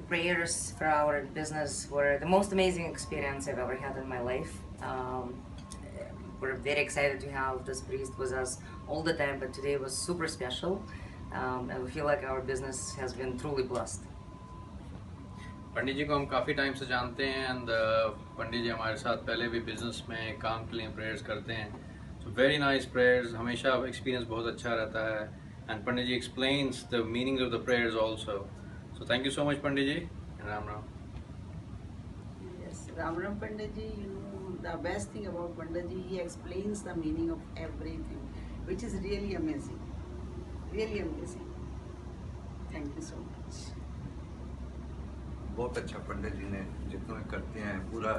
prayers for our business were the most amazing experience I've ever had in my life. We're very excited to have this priest with us all the time, but today was super special, and we feel like our business has been truly blessed. पंडित जी को हम काफ़ी time से जानते हैं and Pandit जी हमारे साथ पहले भी बिजनेस में काम के लिए प्रेयर्स करते हैं. सो वेरी नाइस प्रेयर्स, हमेशा एक्सपीरियंस बहुत अच्छा रहता है and Pandit ji explains the meaning of the prayers also. So thank you so much Pandit ji. Ram Ram. Yes, Ram Ram Pandit ji, the best thing about Pandit ji, he explains the meaning of everything, which is really amazing. Really amazing. Thank you so much. बहुत अच्छा पंडित जी ने जितना करते हैं पूरा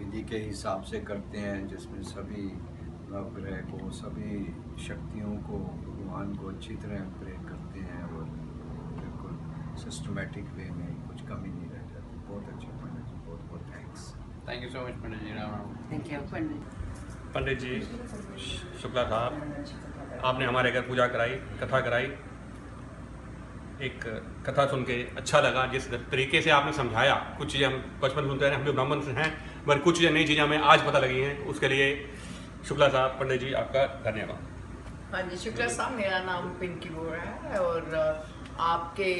विधि के हिसाब से करते हैं, जिसमें सभी नवग्रह को, सभी शक्तियों को, भगवान को अच्छी तरह प्रेयर करते हैं और बिल्कुल सिस्टमेटिक वे में कुछ कमी नहीं रह जाती. बहुत अच्छा पंडित जी, बहुत बहुत thanks. Thank you so much Pandit ji. Ram Ram. Thank you. Pandit ji Shukla साहब, आपने हमारे घर पूजा कराई, कथा कराई. एक कथा सुन के अच्छा लगा. जिस तरीके से आपने समझाया, कुछ चीज़ें हम बचपन सुनते हैं, हम भी ब्राह्मण से हैं, मगर कुछ चीज़ें नई चीज़ें हमें आज पता लगी हैं. उसके लिए शुक्ला साहब, पंडित जी आपका धन्यवाद. हाँ जी, शुक्ला साहब, मेरा नाम पिंकी बोरा है और आपके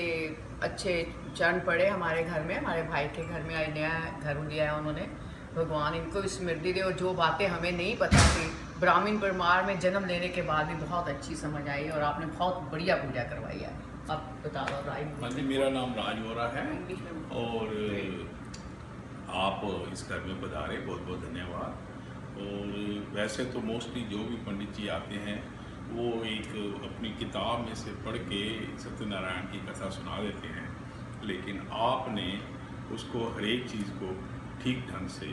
अच्छे चरण पड़े हमारे घर में, हमारे भाई के घर में नया घर लिया है उन्होंने. भगवान इनको स्मृति दे और जो बातें हमें नहीं पता थी, ब्राह्मण परिवार में जन्म लेने के बाद भी बहुत अच्छी समझ आई और आपने बहुत बढ़िया पूजा करवाई है. आप बता दो. हाँ जी, मेरा नाम राज बोरा है और आप इस घर में पधारे, बहुत बहुत धन्यवाद. और वैसे तो मोस्टली जो भी पंडित जी आते हैं वो एक अपनी किताब में से पढ़ के सत्यनारायण की कथा सुना देते हैं, लेकिन आपने उसको हर एक चीज़ को ठीक ढंग से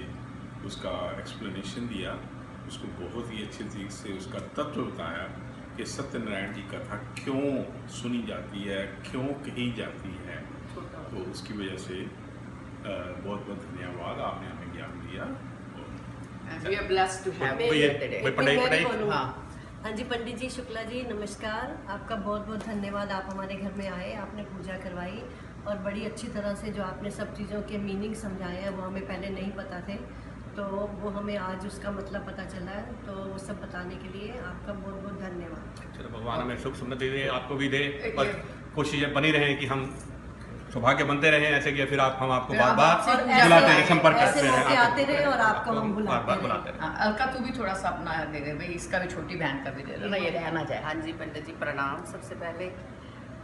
उसका एक्सप्लेनेशन दिया, उसको बहुत ही अच्छे तरीके से उसका तत्व बताया कि सत्यनारायण की कथा क्यों सुनी जाती है, क्यों कही जाती है. तो उसकी वजह से बहुत बहुत धन्यवाद, आपने हमें ज्ञान दिया. We are blessed to have you here today. हाँ जी, पंडित जी शुक्ला जी नमस्कार. आपका बहुत बहुत धन्यवाद. आप हमारे घर में आए, आपने पूजा करवाई और बड़ी अच्छी तरह से जो आपने सब चीज़ों के मीनिंग समझाए हैं वो हमें पहले नहीं पता थे, तो वो हमें आज उसका मतलब पता चला है. तो वो सब बताने के लिए आपका बहुत बहुत धन्यवाद. चलो, भगवान हमें सुख समृद्धि दे, आपको भी दे और कुछ चीज़ें बनी रहें कि हम सौभाग्य बनते रहें ऐसे कि फिर हम आपको बार बार बुलाते रहे, संपर्क करते रहे, आते रहे और आपको हम बुलाते रहे. अलका, तू भी थोड़ा सा अपना दे दे भाई, इसका भी छोटी बहन का भी दे दे ना, ये रहना जाए. हाँ जी पंडित जी प्रणाम. सबसे पहले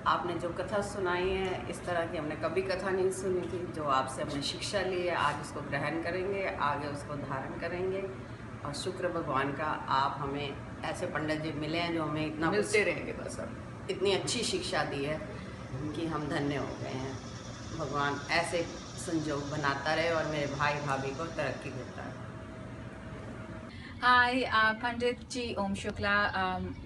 आपने जो कथा सुनाई है, इस तरह की हमने कभी कथा नहीं सुनी थी. जो आपसे हमने शिक्षा ली है, आज उसको ग्रहण करेंगे, आगे उसको धारण करेंगे. और शुक्र भगवान का आप हमें ऐसे पंडित जी मिले हैं जो हमें इतना मिलते रहेंगे बस. अब इतनी अच्छी शिक्षा दी है कि हम धन्य हो गए हैं. भगवान ऐसे संजोग बनाता रहे और मेरे भाई भाभी को तरक्की देता रहे. Hi, Pandit Ji Om Shukla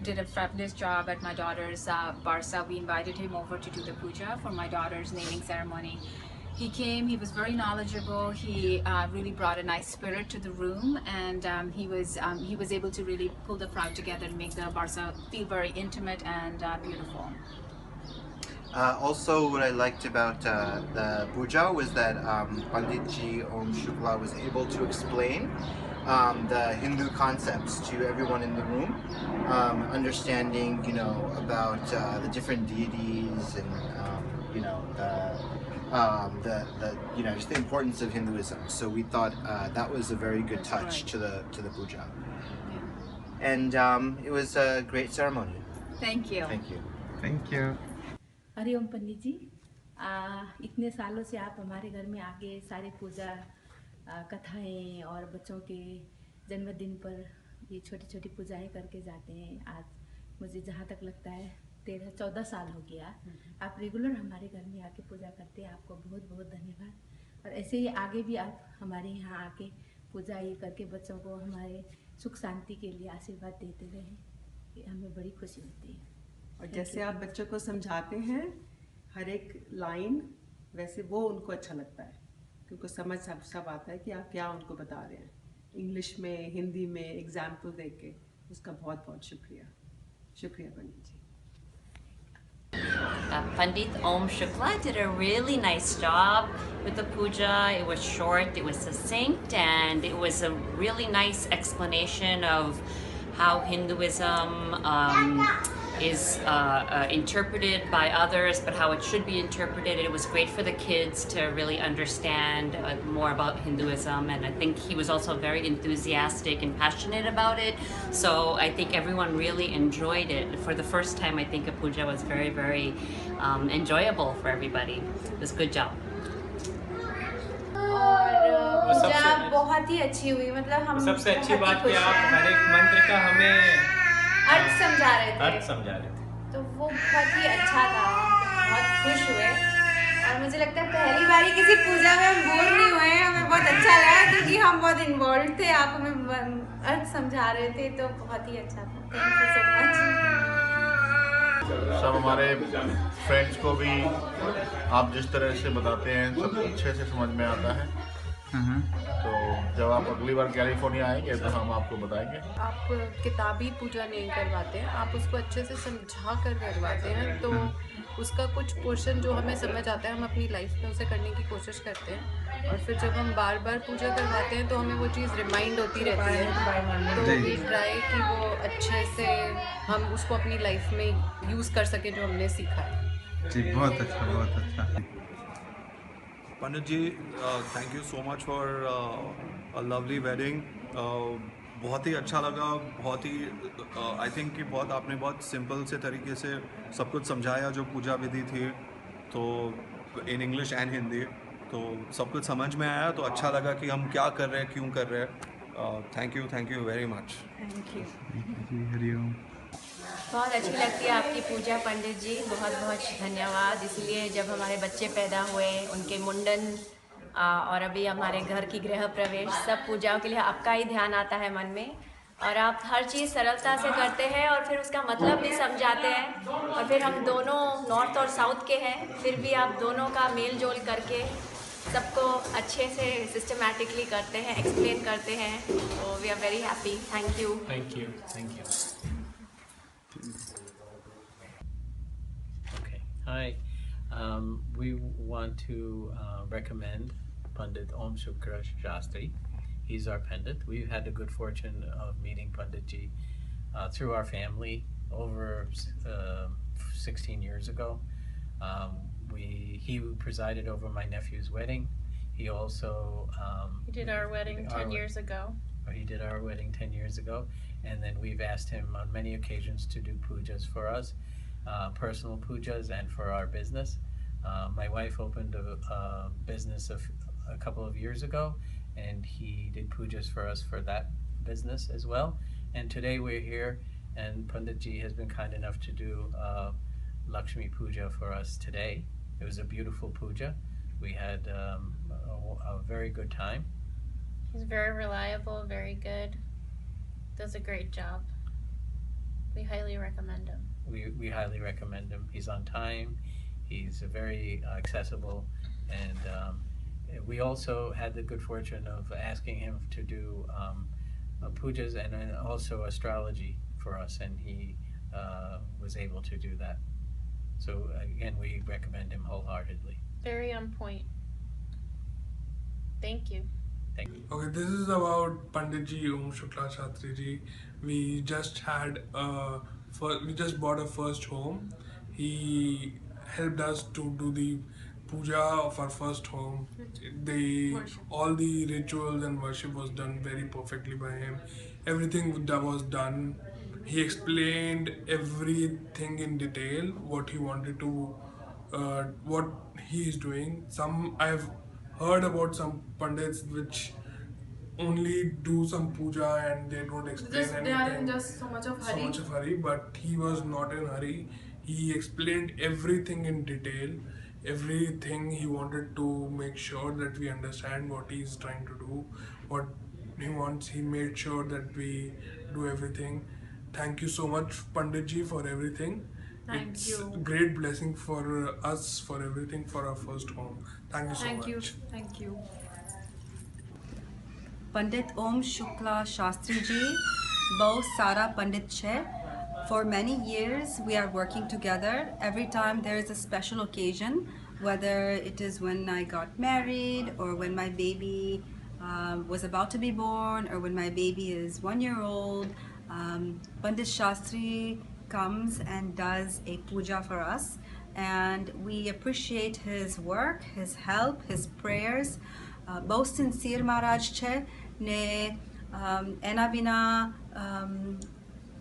did a fabulous job at my daughter's Barsa. We invited him over to do the puja for my daughter's naming ceremony. He came, he was very knowledgeable, he really brought a nice spirit to the room, and he was able to really pull the crowd together and make the Barsa feel very intimate and beautiful. Also, what I liked about the puja was that Pandit Ji Om Shukla was able to explain the Hindu concepts to everyone in the room, understanding, about the different deities and, just the importance of Hinduism. So we thought that was a very good touch to the puja, and it was a great ceremony. Thank you. Thank you. Thank you. Hariom पंडित जी, इतने सालों से आप हमारे घर में आके सारी पूजा कथाएं और बच्चों के जन्मदिन पर ये छोटी छोटी पूजाएं करके जाते हैं. आज मुझे जहाँ तक लगता है 13-14 साल हो गया आप रेगुलर हमारे घर में आके पूजा करते हैं. आपको बहुत बहुत धन्यवाद. और ऐसे ही आगे भी आप हमारे यहाँ आके पूजा ये करके बच्चों को हमारे सुख शांति के लिए आशीर्वाद देते रहें, ये हमें बड़ी खुशी होती है. और जैसे आप बच्चों को समझाते हैं हर एक लाइन, वैसे वो उनको अच्छा लगता है क्योंकि समझ सब आता है कि आप क्या उनको बता रहे हैं. इंग्लिश में, हिंदी में एग्जाम्पल देके के उसका बहुत बहुत शुक्रिया. शुक्रिया पंडित जी. Pandit Om Shukla did a really nice job with the puja. It was short, it was succinct, and it was a really nice explanation of how Hinduism is interpreted by others, but how it should be interpreted. It was great for the kids to really understand more about Hinduism, and I think he was also very enthusiastic and passionate about it. So I think everyone really enjoyed it. For the first time, I think a puja was very, very enjoyable for everybody. It was a good job. और पूजा बहुत ही अच्छी हुई, मतलब हम सबसे अच्छी बात कि आप हर एक मंत्र का हमें अर्थ समझा रहे थे, तो वो बहुत ही अच्छा था, बहुत खुश हुए। और मुझे लगता है पहली बारी किसी पूजा में हम बोर नहीं हुए, हमें बहुत अच्छा लगा क्योंकि हम बहुत इन्वॉल्व थे, आप हमें अर्थ समझा रहे थे, तो बहुत ही अच्छा था। Thank you so much. सब हमारे फ्रेंड्स को भी आप जिस तरह से बताते हैं सब अच्छे से समझ में आता है, तो जब आप अगली बार कैलिफोर्निया आएंगे तो हम आपको बताएंगे। आप किताबी पूजा नहीं करवाते हैं, आप उसको अच्छे से समझा कर करवाते हैं, तो उसका कुछ पोर्शन जो हमें समझ आता है हम अपनी लाइफ में उसे करने की कोशिश करते हैं, और फिर जब हम बार बार पूजा करवाते हैं तो हमें वो चीज़ रिमाइंड होती रहती है, तो वी ट्राई कि वो अच्छे से हम उसको अपनी लाइफ में यूज़ कर सकें जो हमने सीखा है। जी बहुत अच्छा, बहुत अच्छा। Pandit ji, thank you so much for a lovely wedding. बहुत ही अच्छा लगा, बहुत ही आई थिंक कि बहुत आपने बहुत सिंपल से तरीके से सब कुछ समझाया जो पूजा विधि थी, तो इन इंग्लिश एंड हिंदी, तो सब कुछ समझ में आया, तो अच्छा लगा कि हम क्या कर रहे हैं, क्यों कर रहे हैं। Thank you very much. Thank you ji, Hariom. बहुत अच्छी लगती है आपकी पूजा पंडित जी, बहुत बहुत धन्यवाद। इसलिए जब हमारे बच्चे पैदा हुए, उनके मुंडन और अभी हमारे घर की गृह प्रवेश, सब पूजाओं के लिए आपका ही ध्यान आता है मन में, और आप हर चीज़ सरलता से करते हैं और फिर उसका मतलब भी समझाते हैं। और फिर हम दोनों नॉर्थ और साउथ के हैं, फिर भी आप दोनों का मेल जोल करके सबको अच्छे से सिस्टमैटिकली करते हैं, एक्सप्लेन करते हैं, तो we are very happy. Thank you. Thank you, thank you. Okay, hi. We want to recommend Pandit Om Shukla Shastri. He's our Pandit. We've had the good fortune of meeting Pandit Ji through our family over 16 years ago. He presided over my nephew's wedding. He also He did our wedding 10 years ago. He did our wedding 10 years ago, and then we've asked him on many occasions to do pujas for us, personal pujas, and for our business. My wife opened a business a couple of years ago, and he did pujas for us for that business as well. And today we're here, and Pandit Ji has been kind enough to do Lakshmi Puja for us today. It was a beautiful puja. We had a very good time. He's very reliable, very good, does a great job. We highly recommend him. We highly recommend him. He's on time, he's very accessible, and we also had the good fortune of asking him to do pujas and also astrology for us, and he was able to do that. So again, we recommend him wholeheartedly. Very on point. Thank you. Thank you. Okay, this is about Pandit Ji Om Shukla Shastri Ji. We just bought a first home. He helped us to do the puja of our first home. All the rituals and worship was done very perfectly by him. Everything that was done, he explained everything in detail, what he wanted to, what he is doing. I've heard about some pandits which only do some puja and they don't explain anything. They are in just so much of hurry. But he was not in hurry. He explained everything in detail, everything. He wanted to make sure that we understand what he is trying to do, what he wants. He made sure that we do everything. Thank you so much, Pandit Ji, for everything. Thank you. It's a great blessing for us, for everything, for our first home. Thank you so much. Thank you. पंडित ओम शुक्ला शास्त्री जी बहुत सारा पंडित है, For many years, we are working together. Every time there is a special occasion, whether it is when I got married, or when my baby was about to be born, or when my baby is 1 year old, Pandit Shastri comes and does a puja for us. And we appreciate his work, his help, his prayers. Bhau sincere Maharaj છે ને એના વિના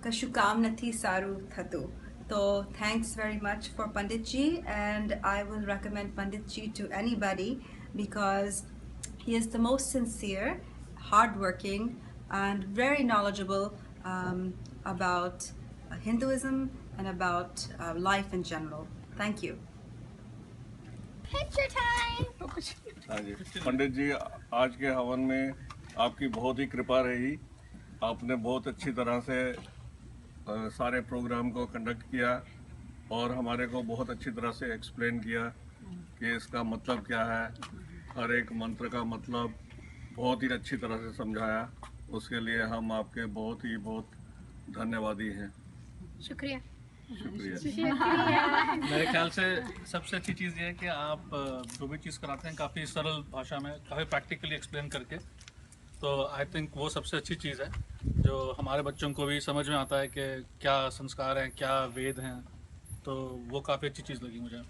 કશું કામ નથી સારું થતું. So thanks very much for Panditji, and I will recommend Panditji to anybody because he is the most sincere, hardworking, and very knowledgeable about Hinduism and about life in general. Thank you. Picture time. हाँ जी, पंडित जी आज के हवन में आपकी बहुत ही कृपा रही. आपने बहुत अच्छी तरह से सारे प्रोग्राम को कंडक्ट किया और हमारे को बहुत अच्छी तरह से एक्सप्लेन किया कि इसका मतलब क्या है. हर एक मंत्र का मतलब बहुत ही अच्छी तरह से समझाया. उसके लिए हम आपके बहुत धन्यवादी हैं. शुक्रिया. मेरे ख्याल से सबसे अच्छी चीज़ ये है कि आप जो भी चीज़ कराते हैं काफ़ी सरल भाषा में, काफ़ी प्रैक्टिकली एक्सप्लेन करके. तो आई थिंक वो सबसे अच्छी चीज़ है जो हमारे बच्चों को भी समझ में आता है कि क्या संस्कार हैं, क्या वेद हैं. तो वो काफ़ी अच्छी चीज़ लगी मुझे.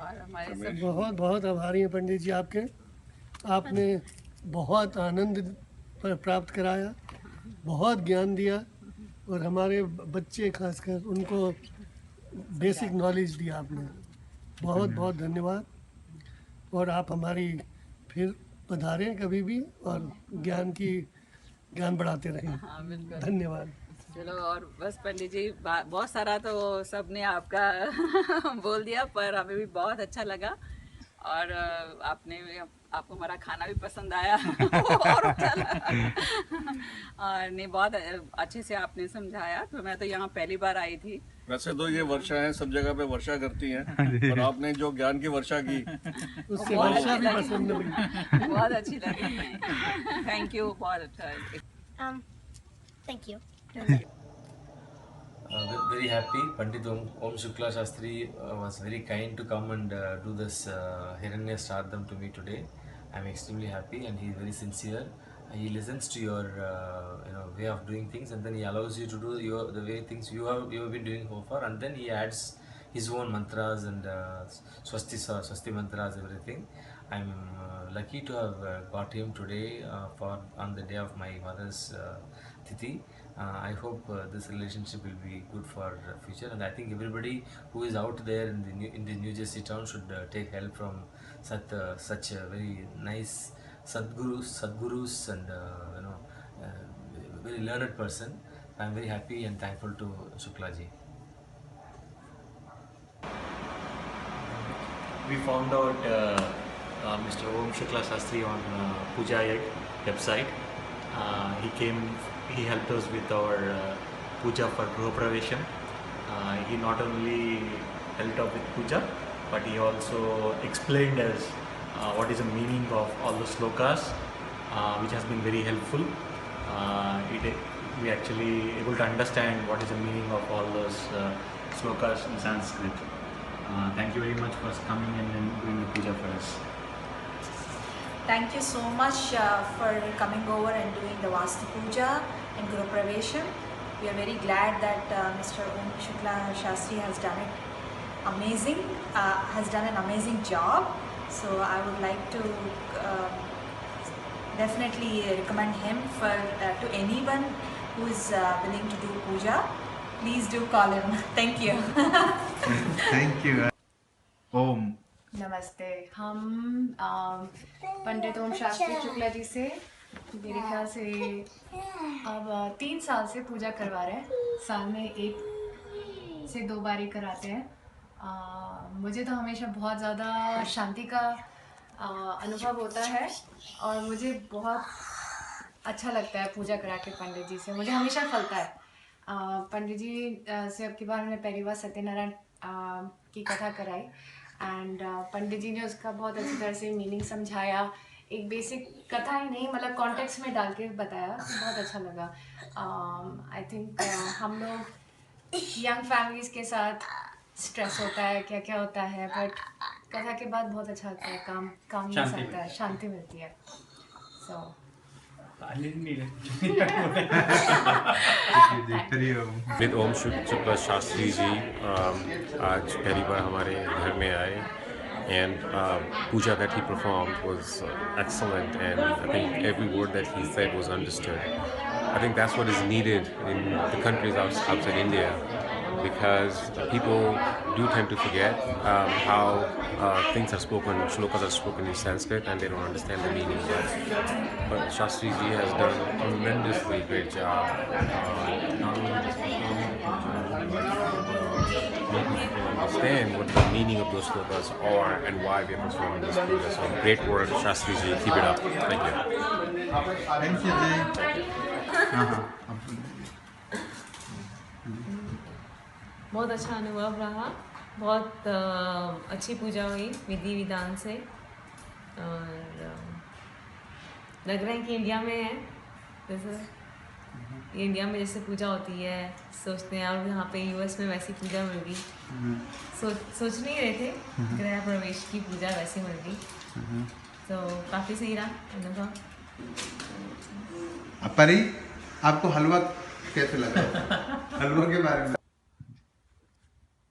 और हमारे बहुत बहुत आभारी हैं पंडित जी आपके. आपने बहुत आनंद प्राप्त कराया, बहुत ज्ञान दिया और हमारे बच्चे खासकर उनको बेसिक नॉलेज दिया आपने. बहुत बहुत धन्यवाद. और आप हमारी फिर पधारें कभी भी और ज्ञान बढ़ाते रहें. हाँ बिल्कुल. धन्यवाद. चलो, और बस पंडित जी बहुत सारा तो सबने आपका बोल दिया, पर हमें भी बहुत अच्छा लगा और आपको हमारा खाना भी पसंद आया और अच्छा लगा. और नहीं, बहुत अच्छे से आपने समझाया. तो मैं तो यहाँ पहली बार आई थी. वैसे तो ये वर्षा है, सब जगह पे वर्षा करती हैं, और आपने जो ज्ञान की वर्षा की उससे वर्षा भी पसंद लगी. बहुत अच्छी लगी. Thank you. बहुत अच्छा. Thank you. Very happy. Pandit Om Shukla Shastri was very kind to come and do this Hiranya Shraddham to me today. I'm extremely happy, and he's very sincere. He listens to your way of doing things, and then he allows you to do the way things you have been doing so far, and then he adds his own mantras and swasti mantras, everything. I'm lucky to have got him today on the day of my mother's Tithi. I hope this relationship will be good for future, and I think everybody who is out there in the New Jersey town should take help from such a very nice Sadgurus and very learned person. I'm very happy and thankful to Shukla ji. We found out Mr. Om Shukla Shastri on Puja Egg website. He helped us with our puja for Gruha Pravesham. He not only helped out with puja, but he also explained us what is the meaning of all the slokas, which has been very helpful. We actually able to understand what is the meaning of all those slokas in Sanskrit. Thank you very much for coming and doing the puja for us. Thank you so much for coming over and doing the Vastu Puja and Guru Pravesham. We are very glad that Mr. Om Shukla Shastri has done an amazing job. So I would like to definitely recommend him to anyone who is willing to do puja. Please do call him. Thank you. Thank you. Om. नमस्ते. हम पंडित ओम शास्त्री शुक्ला जी से मेरे ख्याल से अब 3 साल से पूजा करवा रहे हैं. साल में 1 से 2 बार ही कराते हैं. मुझे तो हमेशा बहुत ज़्यादा शांति का अनुभव होता है और मुझे बहुत अच्छा लगता है पूजा करा के पंडित जी से. मुझे हमेशा फलता है. पंडित जी से अब की बार हमने पहली बार सत्यनारायण की कथा कराई एंड पंडित जी ने उसका बहुत अच्छी तरह से मीनिंग समझाया एक बेसिक कथा ही नहीं मतलब कॉन्टेक्स्ट में डाल के बताया, बहुत अच्छा लगा। आई थिंक हम लोग यंग फैमिलीज़ के साथ स्ट्रेस होता है, क्या क्या होता है, बट कथा के बाद बहुत अच्छा लगता है, काम मिल सकता है, शांति मिलती है। सो विद ओम शुक्ला शास्त्री जी आज पहली बार हमारे घर में आए and puja that he performed was excellent, and I think every word that he said was understood. I think that's what is needed in the countries outside India, because people do tend to forget how things are spoken, shlokas are spoken in Sanskrit, and they don't understand the meaning. But Shastri ji has done a tremendously great job. Not only making people understand what the meaning of those shlokas are and why we are performing this puja. So great work, Shastri ji. Keep it up. Thank you. Thank you, Jay. बहुत अच्छा अनुभव रहा, बहुत अच्छी पूजा हुई विधि विधान से, और लग रहा है कि इंडिया में है, जैसे इंडिया में जैसे पूजा होती है सोचते हैं, और यहाँ पे यूएस में वैसी पूजा मिल गई। सोच नहीं रहे थे गृह प्रवेश की पूजा वैसी मिल गई, तो काफ़ी सही रहा अनुभव। परी, आपको हलवा कैसे लगा? हलवा के बारे में।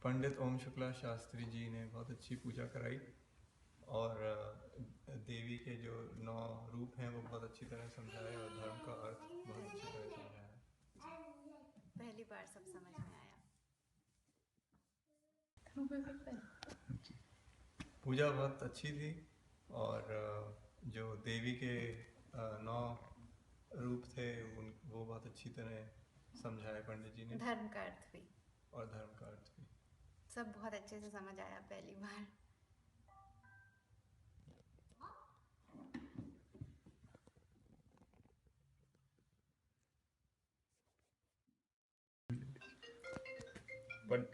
पंडित ओम शुक्ला शास्त्री जी ने बहुत अच्छी पूजा कराई, और देवी के जो 9 रूप हैं वो बहुत अच्छी तरह समझाए, और धर्म का अर्थ बहुत अच्छी तरह समझाया। पहली बार सब समझ में आया। पूजा बहुत अच्छी थी, और जो देवी के 9 रूप थे वो बहुत अच्छी तरह समझाए पंडित जी ने। धर्म का अर्थ भी, और धर्म का अर्थ भी सब बहुत अच्छे से समझ आया पहली बार।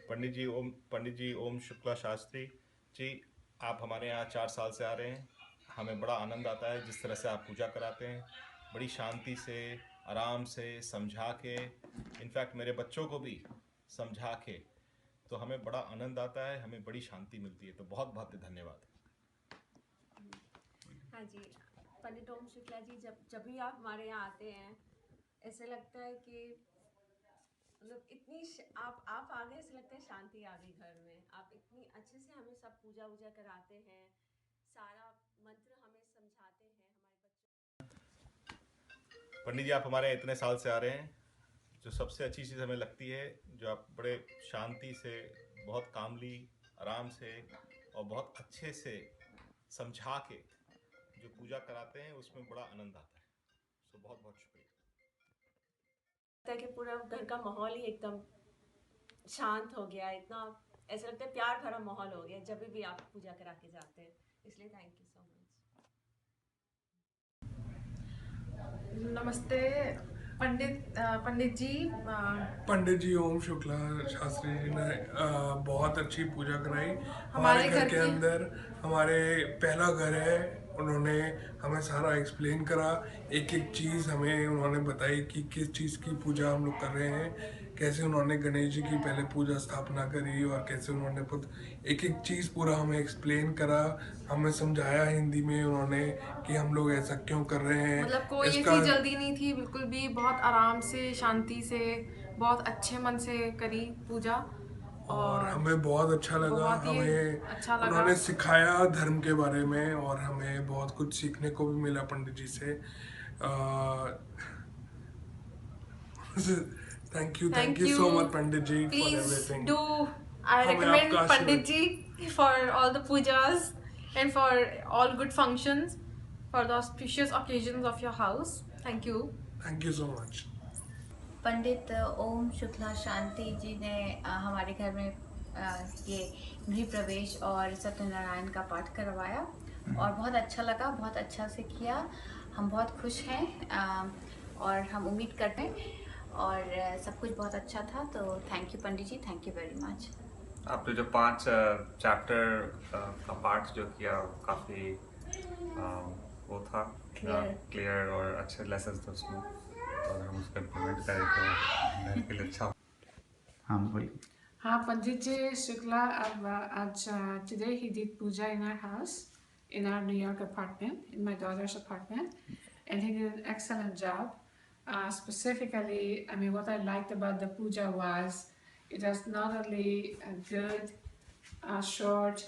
पंडित जी ओम शुक्ला शास्त्री जी, आप हमारे यहाँ 4 साल से आ रहे हैं। हमें बड़ा आनंद आता है जिस तरह से आप पूजा कराते हैं, बड़ी शांति से, आराम से समझा के, इनफैक्ट मेरे बच्चों को भी समझा के, तो हमें बड़ा आनंद आता है, हमें बड़ी शांति मिलती है। तो बहुत बहुत धन्यवाद। हाँ जी, पंडित ओम शुक्ला जी, जब भी आप हमारे यहाँ आते हैं ऐसे लगता है कि मतलब इतनी आप आ गए, ऐसे लगता है शांति आ गई घर में। आप इतनी अच्छे से हमें सब पूजा वूजा कराते हैं, सारा मंत्र हमें समझाते हैं हमारे बच्चों। पंडित जी, आप हमारे यहाँ इतने साल से आ रहे हैं, जो सबसे अच्छी चीज़ हमें लगती है, जो आप बड़े शांति से, बहुत कामली, आराम से और बहुत अच्छे से समझा के जो पूजा कराते हैं, उसमें बड़ा आनंद आता है। सो बहुत बहुत शुक्रिया। लगता है कि पूरा घर का माहौल ही एकदम शांत हो गया, इतना ऐसा लगता है प्यार भरा माहौल हो गया जब भी आप पूजा करा के जाते हैं, इसलिए थैंक यू सो मच। नमस्ते पंडित जी ओम शुक्ला शास्त्री जी ने बहुत अच्छी पूजा कराई हमारे घर के अंदर। हमारे पहला घर है, उन्होंने हमें सारा एक्सप्लेन करा, एक एक चीज़ हमें उन्होंने बताई कि किस चीज़ की पूजा हम लोग कर रहे हैं, कैसे उन्होंने गणेश जी की पहले पूजा स्थापना करी, और कैसे उन्होंने एक एक चीज़ पूरा हमें एक्सप्लेन करा, हमें समझाया हिंदी में उन्होंने कि हम लोग ऐसा क्यों कर रहे हैं। मतलब कोई ऐसी जल्दी नहीं थी, बिल्कुल भी बहुत आराम से, शांति से, बहुत अच्छे मन से करी पूजा, और हमें बहुत अच्छा लगा। हमें अच्छा लगा। उन्होंने सिखाया धर्म के बारे में, और हमें बहुत कुछ सीखने को भी मिला पंडित जी से। Thank you so much Pandit ji for everything. I recommend Pandit ji for all the pujas and for all good functions, for the auspicious occasions of your house. Thank you. Thank you so much. पंडित ओम शुक्ला शांति जी ने हमारे घर में ये गृह प्रवेश और सत्यनारायण का पाठ करवाया, और बहुत अच्छा लगा, बहुत अच्छा से किया। हम बहुत खुश हैं, और हम उम्मीद करते हैं, और सब कुछ बहुत अच्छा था। तो thank you Pandit ji, thank you very much. आपने जो 5 चैप्टर का पाठ जो किया काफ़ी वो था क्लियर और अच्छे लेसन थे उसमें, तो अगर हम उसको इम्प्लीमेंट करें तो घर के लिए अच्छा। हाँ बोलिए। हाँ, Pandit Ji Shukla, today he did puja in our house, in our New York apartment, in my daughter's apartment, and he did an excellent job. Specifically, I mean, what I liked about the puja was it was not only good, short,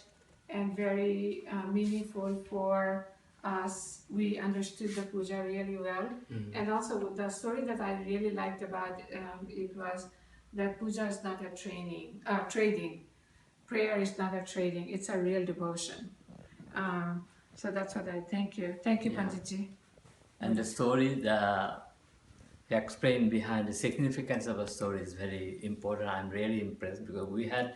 and very meaningful for us. We understood the puja really well, and also the story that I really liked about it was that puja is not a trading. Prayer is not a trading. It's a real devotion. So that's what I thank you. Thank you, Yeah. Pandit Ji. And the story, he explained behind the significance of a story is very important. I'm really impressed because we had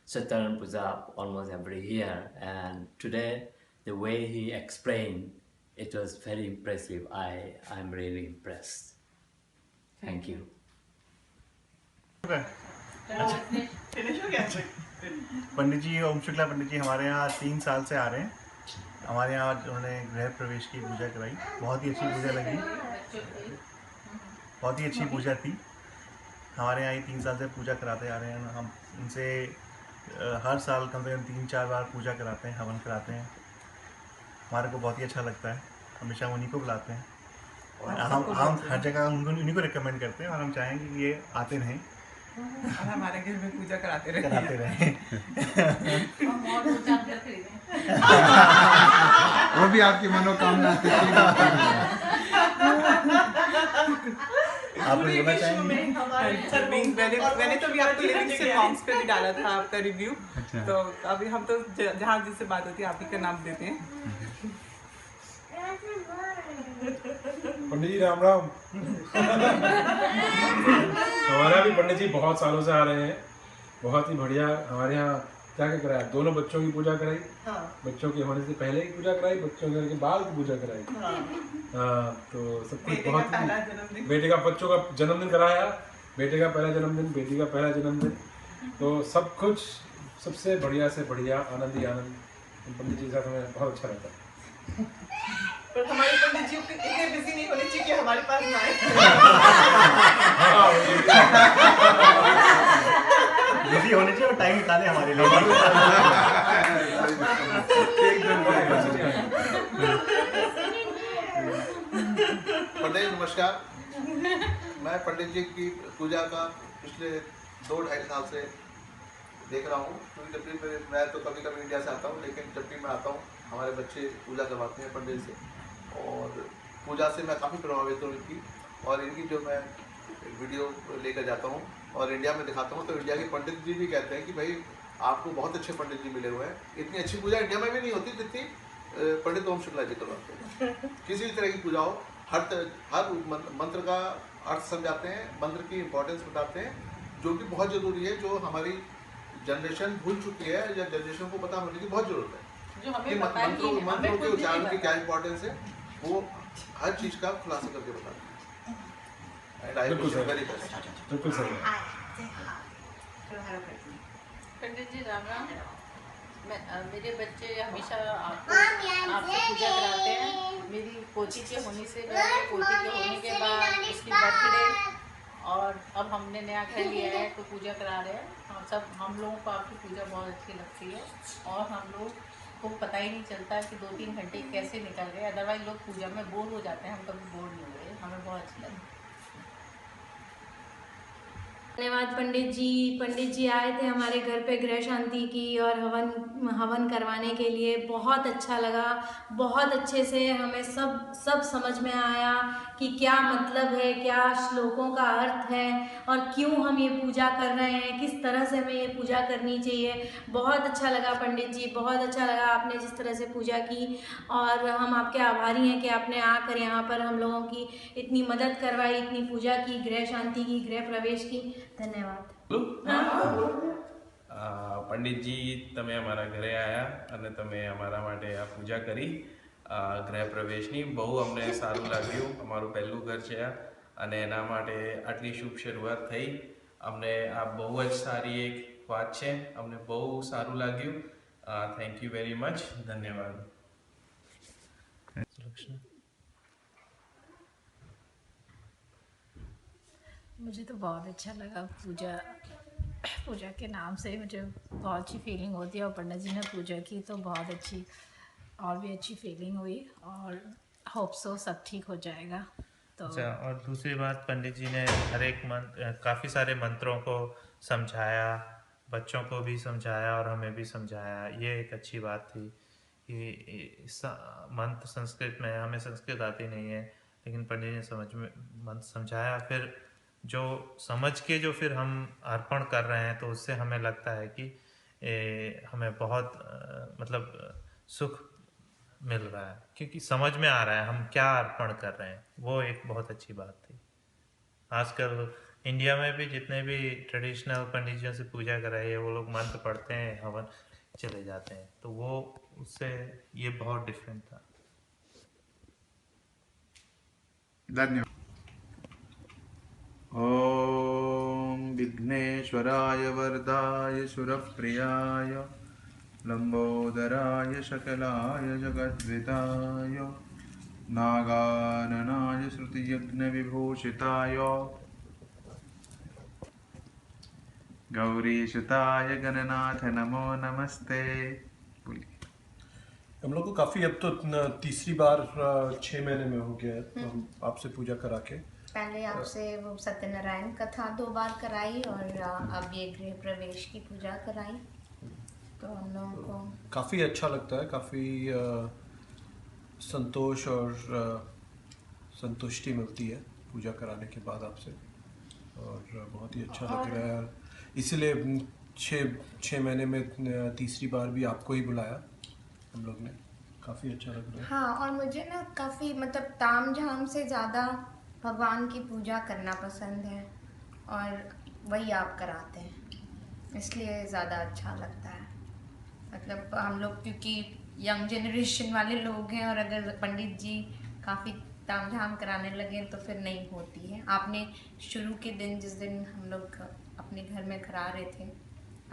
Satyanan Puja almost every year, and today the way he explained it was very impressive. I'm really impressed. Thank you. Pandit जी ओम शुक्ला पंडित जी हमारे यहाँ 3 साल से आ रहे हैं। हमारे यहाँ उन्होंने गृह प्रवेश की पूजा कराई, बहुत ही अच्छी पूजा लगी, बहुत ही अच्छी पूजा थी। हमारे यहाँ ये 3 साल से पूजा कराते आ रहे हैं। हम उनसे हर साल कम से कम 3-4 बार पूजा कराते हैं, हवन कराते हैं। हमारे को बहुत ही अच्छा लगता है, हमेशा उन्हीं को बुलाते हैं और हम हर जगह उन्हीं को रिकमेंड करते हैं और हम चाहेंगे कि ये आते रहें और हमारे घर में पूजा कराते रहें। वो भी आपकी मनोकामना आप बोलना चाहेंगे? मैंने तो अभी आपको लिरिक्स से सॉन्ग्स पे भी डाला था आपका रिव्यू। अच्छा। तो अभी हम तो जहाँ जिससे बात होती है आप ही का नाम देते हैं। पंडित जी राम राम। हमारा भी पंडित जी बहुत सालों से आ रहे हैं, बहुत ही बढ़िया। हमारे यहाँ क्या क्या कराया, दोनों बच्चों की पूजा कराई, बच्चों के होने से पहले की पूजा कराई, बच्चों के होने के बाद की पूजा कराई। तो सब कुछ बहुत ही, बेटे का बच्चों का जन्मदिन कराया, बेटे का पहला जन्मदिन, बेटी का पहला जन्मदिन, तो सब कुछ सबसे बढ़िया से बढ़िया, आनंद ही आनंद। पंडित जी के साथ हमें बहुत अच्छा लगता है। पर हमारे पंडित जी इतने बिजी नहीं होने चाहिए कि हमारे पास ना आए। बिजी होने चाहिए और टाइम निकाले हमारे लिए। पंडित नमस्कार। मैं पंडित जी की पूजा का पिछले 2-2.5 साल से देख रहा हूँ, क्योंकि जब भी मैं तो कभी कभी इंडिया से आता हूँ, लेकिन जब भी मैं आता हूँ हमारे बच्चे पूजा करवाते हैं पंडित से, और पूजा से मैं काफ़ी प्रभावित हूँ इनकी। और इनकी जो मैं वीडियो लेकर जाता हूँ और इंडिया में दिखाता हूँ, तो इंडिया के पंडित जी भी कहते हैं कि भाई आपको बहुत अच्छे पंडित जी मिले हुए हैं। इतनी अच्छी पूजा इंडिया में भी नहीं होती जितनी पंडित ओम शुक्ला जी करवाते हैं। किसी भी तरह की पूजा हो, हर मंत्र का अर्थ समझाते हैं, मंत्र की इम्पोर्टेंस बताते हैं, जो कि बहुत ज़रूरी है, जो हमारी जनरेशन भूल चुकी है या जनरेशन को पता होने की बहुत ज़रूरत है कि मंत्रों के उच्चारण की क्या इम्पोर्टेंस है, वो हर चीज़ का खुलासा करके बताते हैं। बिल्कुल सही। पंडित जी राम राम। मेरे बच्चे हमेशा आपसे पूजा कराते हैं। मेरी पोती के होने से पोती के होने के बाद उसकी बर्थडे, और अब हमने नया घर लिया है तो पूजा करा रहे हैं। हम लोगों को आपकी पूजा बहुत अच्छी लगती है, और हम लोग को पता ही नहीं चलता कि 2-3 घंटे कैसे निकल गए। अदरवाइज लोग पूजा में बोर हो जाते हैं, हम कभी बोर नहीं हुए, हमें बहुत अच्छा लगा। धन्यवाद पंडित जी आए थे हमारे घर पे गृह शांति की और हवन करवाने के लिए। बहुत अच्छा लगा, बहुत अच्छे से हमें सब समझ में आया कि क्या मतलब है, क्या श्लोकों का अर्थ है और क्यों हम ये पूजा कर रहे हैं, किस तरह से हमें ये पूजा करनी चाहिए। बहुत अच्छा लगा पंडित जी, बहुत अच्छा लगा आपने जिस तरह से पूजा की, और हम आपके आभारी हैं कि आपने आकर यहाँ पर हम लोगों की इतनी मदद करवाई, इतनी पूजा की, गृह शांति की, गृह प्रवेश की। धन्यवाद। पंडित जी તમે અમારા ઘરે આવ્યા અને તમે અમારા માટે આ પૂજા કરી ગૃહ પ્રવેશની, બહુ અમને સારું લાગ્યું। અમારું પહેલું ઘર છે આ, અને એના માટે આટલી શુભ શરૂઆત થઈ। અમને આ બહુ જ સારી એક વાત છે, અમને બહુ સારું લાગ્યું। થેન્ક યુ વેરી મચ, ધન્યવાદ। मुझे तो बहुत अच्छा लगा पूजा के नाम से मुझे बहुत अच्छी फीलिंग होती है, और पंडित जी ने पूजा की तो बहुत अच्छी और भी अच्छी फीलिंग हुई, और होप सो सब ठीक हो जाएगा। तो अच्छा, और दूसरी बात, पंडित जी ने हर एक काफ़ी सारे मंत्रों को समझाया, बच्चों को भी समझाया और हमें भी समझाया। ये एक अच्छी बात थी कि मंत्र संस्कृत में, हमें संस्कृत आती नहीं है, लेकिन पंडित ने मंत्र समझाया, फिर जो समझ के जो फिर हम अर्पण कर रहे हैं तो उससे हमें लगता है कि हमें बहुत मतलब सुख मिल रहा है, क्योंकि समझ में आ रहा है हम क्या अर्पण कर रहे हैं। वो एक बहुत अच्छी बात थी। आजकल इंडिया में भी जितने भी ट्रेडिशनल पंडितों से पूजा कराई है, वो लोग मंत्र पढ़ते हैं, हवन चले जाते हैं, तो वो उससे ये बहुत डिफरेंट था। धन्यवाद। ओम विघ्नेश्वराय वरदाय सुरप्रियाय लंबोदराय शकलाय जगद्विताय नागाननाय श्रुतियज्ञ विभूषिताय गौरीसुताय गणनाथ नमो नमस्ते। हम लोग को काफ़ी अब तो तीसरी बार 6 महीने में हो गया है तो हम आपसे पूजा करा के। पहले आपसे वो सत्यनारायण कथा 2 बार कराई, और अब ये गृह प्रवेश की पूजा कराई, तो हम लोगों को काफ़ी अच्छा लगता है, काफ़ी संतोष और संतुष्टि मिलती है पूजा कराने के बाद आपसे, और बहुत ही अच्छा लग रहा है। इसीलिए 6 महीने में तीसरी बार भी आपको ही बुलाया हम लोग ने, काफ़ी अच्छा लग रहा है। हाँ, और मुझे ना काफ़ी मतलब ताम झाम से ज़्यादा भगवान की पूजा करना पसंद है, और वही आप कराते हैं, इसलिए ज़्यादा अच्छा लगता है। मतलब हम लोग क्योंकि यंग जनरेशन वाले लोग हैं, और अगर पंडित जी काफ़ी ताम झाम कराने लगे तो फिर नहीं होती है। आपने शुरू के दिन, जिस दिन हम लोग अपने घर में करा रहे थे,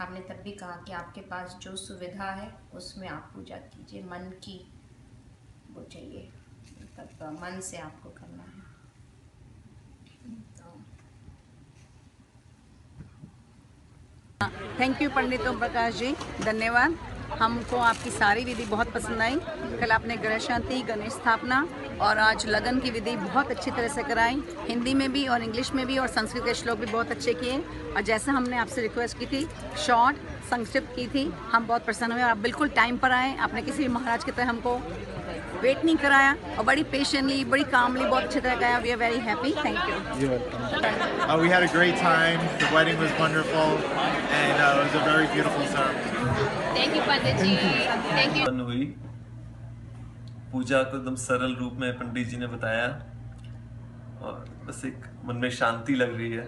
आपने तब भी कहा कि आपके पास जो सुविधा है उसमें आप पूजा कीजिए, मन की वो चाहिए, मतलब मन से आपको करना है। थैंक यू पंडित ओम प्रकाश जी, धन्यवाद। हमको आपकी सारी विधि बहुत पसंद आई। कल आपने ग्रह शांति, गणेश स्थापना और आज लगन की विधि बहुत अच्छी तरह से कराई, हिंदी में भी और इंग्लिश में भी, और संस्कृत के श्लोक भी बहुत अच्छे किए। और जैसा हमने आपसे रिक्वेस्ट की थी, शॉर्ट संक्षिप्त की थी, हम बहुत प्रसन्न हुए। आप बिल्कुल टाइम पर आए, आपने किसी भी महाराज की तरह हमको वेट नहीं कराया, और बड़ी पेशेंटली, बड़ी कामली, बहुत अच्छी तरह कराया। We are very happy, thank you. We had a great time. The wedding was wonderful, and it was a very beautiful ceremony. Thank you Pandit ji, thank you। हुई पूजा को एकदम सरल रूप में पंडित जी ने बताया, और बस एक मन में शांति लग रही है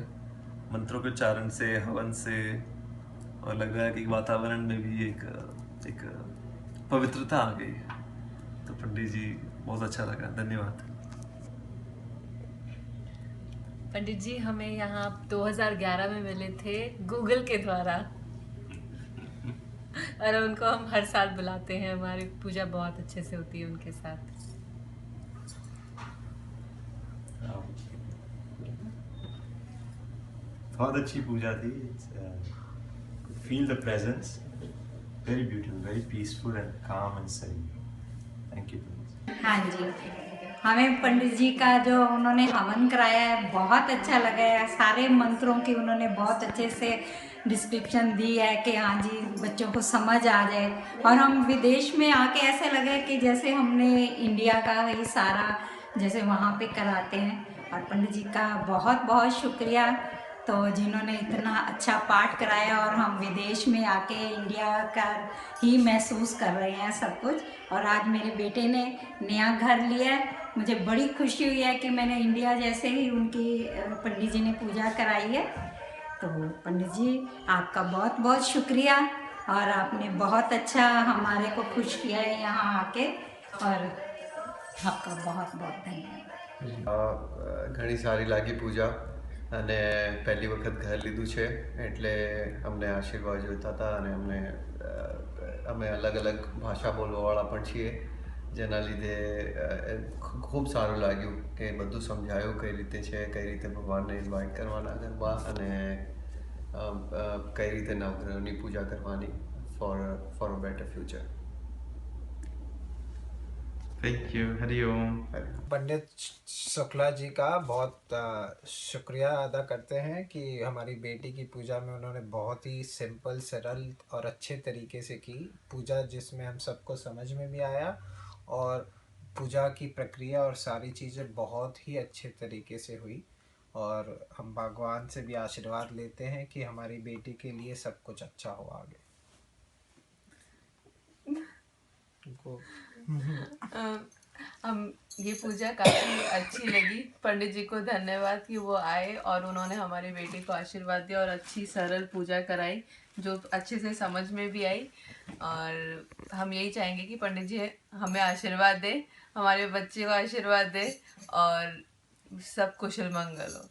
मंत्रों के उच्चारण से, हवन से, और लग रहा है कि वातावरण में भी एक पवित्रता आ गई है। तो पंडित जी बहुत अच्छा लगा, धन्यवाद। पंडित जी हमें यहाँ 2011 में मिले थे गूगल के द्वारा, और उनको हम हर साल बुलाते हैं, हमारी पूजा बहुत अच्छे से होती है उनके साथ। बहुत अच्छी पूजा थी। Feel the presence, very beautiful, very peaceful and calm and serene. Thank you. हाँ जी, हमें पंडित जी का जो उन्होंने हवन कराया है बहुत अच्छा लगा है। सारे मंत्रों की उन्होंने बहुत अच्छे से डिस्क्रिप्शन दी है कि हाँ जी बच्चों को समझ आ जाए, और हम विदेश में आके ऐसे लगे कि जैसे हमने इंडिया का ही सारा जैसे वहाँ पे कराते हैं। और पंडित जी का बहुत बहुत शुक्रिया, तो जिन्होंने इतना अच्छा पाठ कराया, और हम विदेश में आके इंडिया का ही महसूस कर रहे हैं सब कुछ। और आज मेरे बेटे ने नया घर लिया है, मुझे बड़ी खुशी हुई है कि मैंने इंडिया जैसे ही उनकी पंडित जी ने पूजा कराई है। तो पंडित जी आपका बहुत बहुत शुक्रिया, और आपने बहुत अच्छा हमारे को खुश किया है यहाँ आके, और आपका बहुत बहुत धन्यवाद। घणी सारी लागी पूजा, અને પહેલી વખત ઘર લીધું છે એટલે અમને આશીર્વાદ જોઈતા હતા, અને અમે અલગ અલગ ભાષા બોલવાવાળા પણ છીએ, જેના લીધે ખૂબ સારું લાગ્યું કે બધું સમજાયું કઈ રીતે છે, કઈ રીતે ભગવાનને ઇન્વાઇટ કરવાના ગરબા અને કઈ રીતે નવગ્રહની પૂજા કરવાની for a better future. Thank you. Hariom. Pandit Shukla ji का बहुत शुक्रिया अदा करते हैं कि हमारी बेटी की पूजा में उन्होंने बहुत ही सिंपल, सरल और अच्छे तरीके से की पूजा, जिसमें हम सबको समझ में भी आया और पूजा की प्रक्रिया और सारी चीज़ें बहुत ही अच्छे तरीके से हुई. और हम भगवान से भी आशीर्वाद लेते हैं कि हमारी बेटी के लिए सब कुछ अच्छा हो आगे. हम ये पूजा काफ़ी अच्छी लगी. पंडित जी को धन्यवाद कि वो आए और उन्होंने हमारी बेटी को आशीर्वाद दिया और अच्छी सरल पूजा कराई जो अच्छे से समझ में भी आई. और हम यही चाहेंगे कि पंडित जी हमें आशीर्वाद दे, हमारे बच्चे को आशीर्वाद दे और सब कुशल मंगल हो.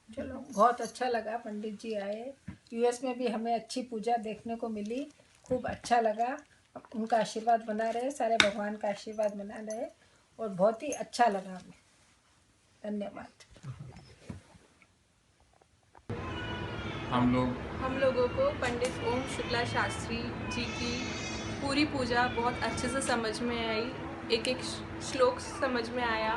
चलो, बहुत अच्छा लगा पंडित जी आए. यूएस में भी हमें अच्छी पूजा देखने को मिली, खूब अच्छा लगा. उनका आशीर्वाद बना रहे, सारे भगवान का आशीर्वाद बना रहे और बहुत ही अच्छा लगा हमें. धन्यवाद. हम लोगों को पंडित ओम शुक्ला शास्त्री जी की पूरी पूजा बहुत अच्छे से समझ में आई. एक एक श्लोक समझ में आया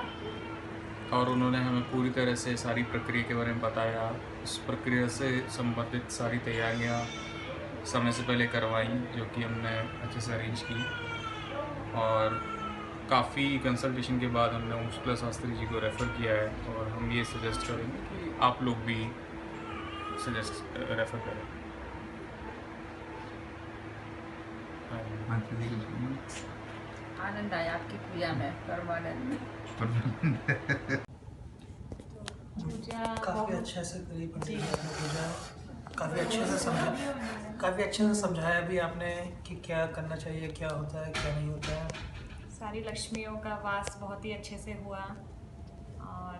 और उन्होंने हमें पूरी तरह से सारी प्रक्रिया के बारे में बताया. उस प्रक्रिया से संबंधित सारी तैयारियां समय से पहले करवाई जो कि हमने अच्छे से अरेंज की. और काफ़ी कंसल्टेशन के बाद हमने ओम शुक्ला शास्त्री जी को रेफ़र किया है और हम ये सजेस्ट करेंगे कि आप लोग भी रेफ़र करें. आनंद आया आपकी पूजा में, परमानंद में. काफ़ी अच्छे से करी पंडित जी ने पूजा. काफ़ी अच्छे से समझाया भी आपने कि क्या करना चाहिए, क्या होता है, क्या नहीं होता है. सारी लक्ष्मियों का वास बहुत ही अच्छे से हुआ और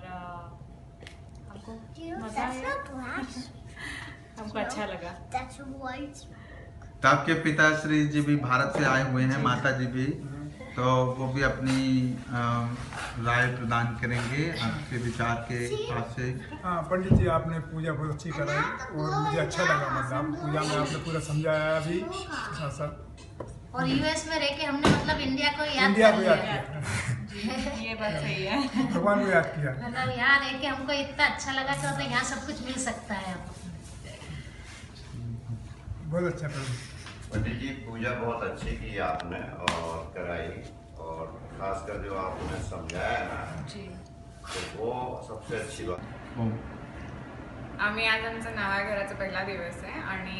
हमको मज़ा आया, हमको अच्छा लगा. तो आपके पिताश्री जी भी भारत से आए हुए हैं, माता जी भी, तो वो भी अपनी राय प्रदान करेंगे आपके विचार के हिसाब से. हाँ पंडित जी, आपने पूजा बहुत अच्छी कराई और मुझे अच्छा लगा. मतलब पूजा में आपने पूरा समझाया भी साथ साथ. और यूएस में रह के हमने मतलब इंडिया को याद किया. ये बात सही है. भगवान को याद किया. मतलब यहाँ रह के हमको इतना अच्छा लगा कि मतलब यहाँ सब कुछ मिल सकता है. बहुत अच्छा पंडित जी, पूजा बहुत अच्छी की आपने और कराई, और खासकर जो आपने समझाया ना तो वो सबसे अच्छी बात. आम्ही आज आमचा नव्या घराचा पहिला दिवस आहे आणि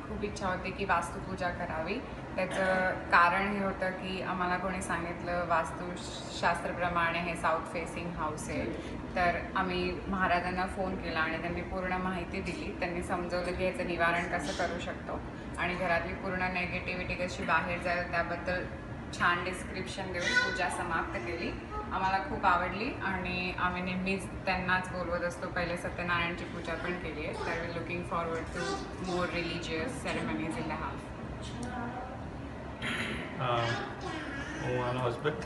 खूप इच्छा होती की वास्तुपूजा करावी. त्याचं कारण हे होतं की आम्हाला कोणी सांगितलं वास्तुशास्त्रप्रमाणे हे साऊथ फेसिंग हाऊस आहे. तर आम्ही महाराजांना फोन केला आणि त्यांनी पूर्ण माहिती दिली. त्यांनी समजवलं की याचं निवारण कसं करू शकतो आणि घरातली पूर्ण नेगेटिव्हिटी कशी बाहेर जाईल त्याबद्दल छान डिस्क्रिप्शन देऊन पूजा समाप्त केली. आम्हाला खूप आवडली आणि आम्ही नेहमीच त्यांनाच बोलवत असतो. पहिले सत्यनारायणची पूजा पण केली आहे. तर we looking forward to more religious ceremonies in the house. હું આનો હસબન્ડ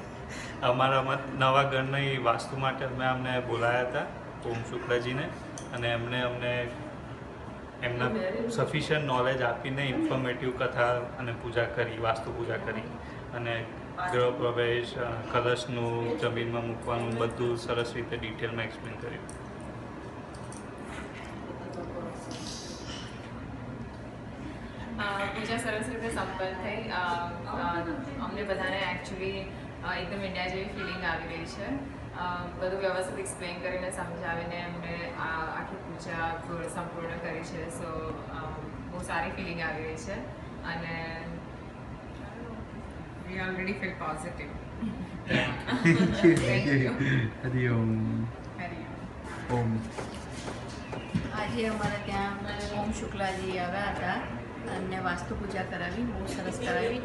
અમારા નવા ઘરની વાસ્તુ માટે અમે અમને બોલાયા હતા ઓમ શુક્લાજીને અને એમણે અમને એમના સફિશિયન્ટ નોલેજ આપીને ઇન્ફોર્મેટિવ કથા અને પૂજા કરી, વાસ્તુ પૂજા કરી અને ગૃહ પ્રવેશ, કલશનું જમીનમાં મૂકવાનું બધું સરસ રીતે ડિટેલમાં એક્સપ્લેન કર્યું. પૂજા સરસ રીતે સંપન્ન થઈ. અમને બધાને એકચ્યુઅલી એકદમ ઇન્ડિયા જેવી ફિલિંગ આવી રહી છે. બધું વ્યવસ્થિત એક્સપ્લેન કરીને સમજાવીને એમને આખી પૂજા સંપૂર્ણ કરી છે. સો બહુ સારી ફિલિંગ આવી રહી છે અને we already feel positive. Hariom. Om. આજે અમારા ત્યાં ઓમ શુક્લાજી આવ્યા હતા અને વાસ્તુ પૂજા કરાવી, બહુ સરસ કરાવી.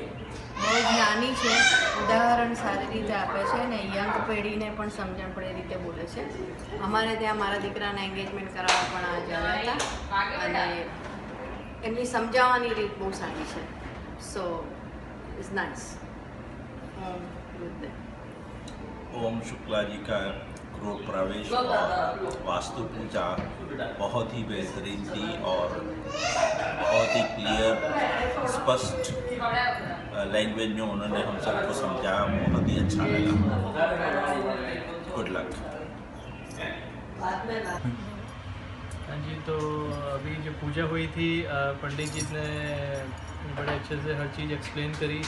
બહુ જ્ઞાની છે, ઉદાહરણ સારી રીતે આપે છે અને યંગ પેઢીને પણ સમજણ પડે રીતે બોલે છે. અમારે ત્યાં મારા દીકરાને એન્ગેજમેન્ટ કરાવવા પણ આજે આવ્યા હતા અને એમની સમજાવવાની રીત બહુ સારી છે. સો is nice. ओम शुक्ला जी का गृह प्रवेश और वास्तु पूजा बहुत ही बेहतरीन थी और बहुत ही क्लियर स्पष्ट लैंग्वेज में उन्होंने हम सबको समझाया, बहुत ही अच्छा लगा। Good luck. हाँ जी, तो अभी जो पूजा हुई थी पंडित जी ने बड़े अच्छे से हर चीज़ एक्सप्लेन करी।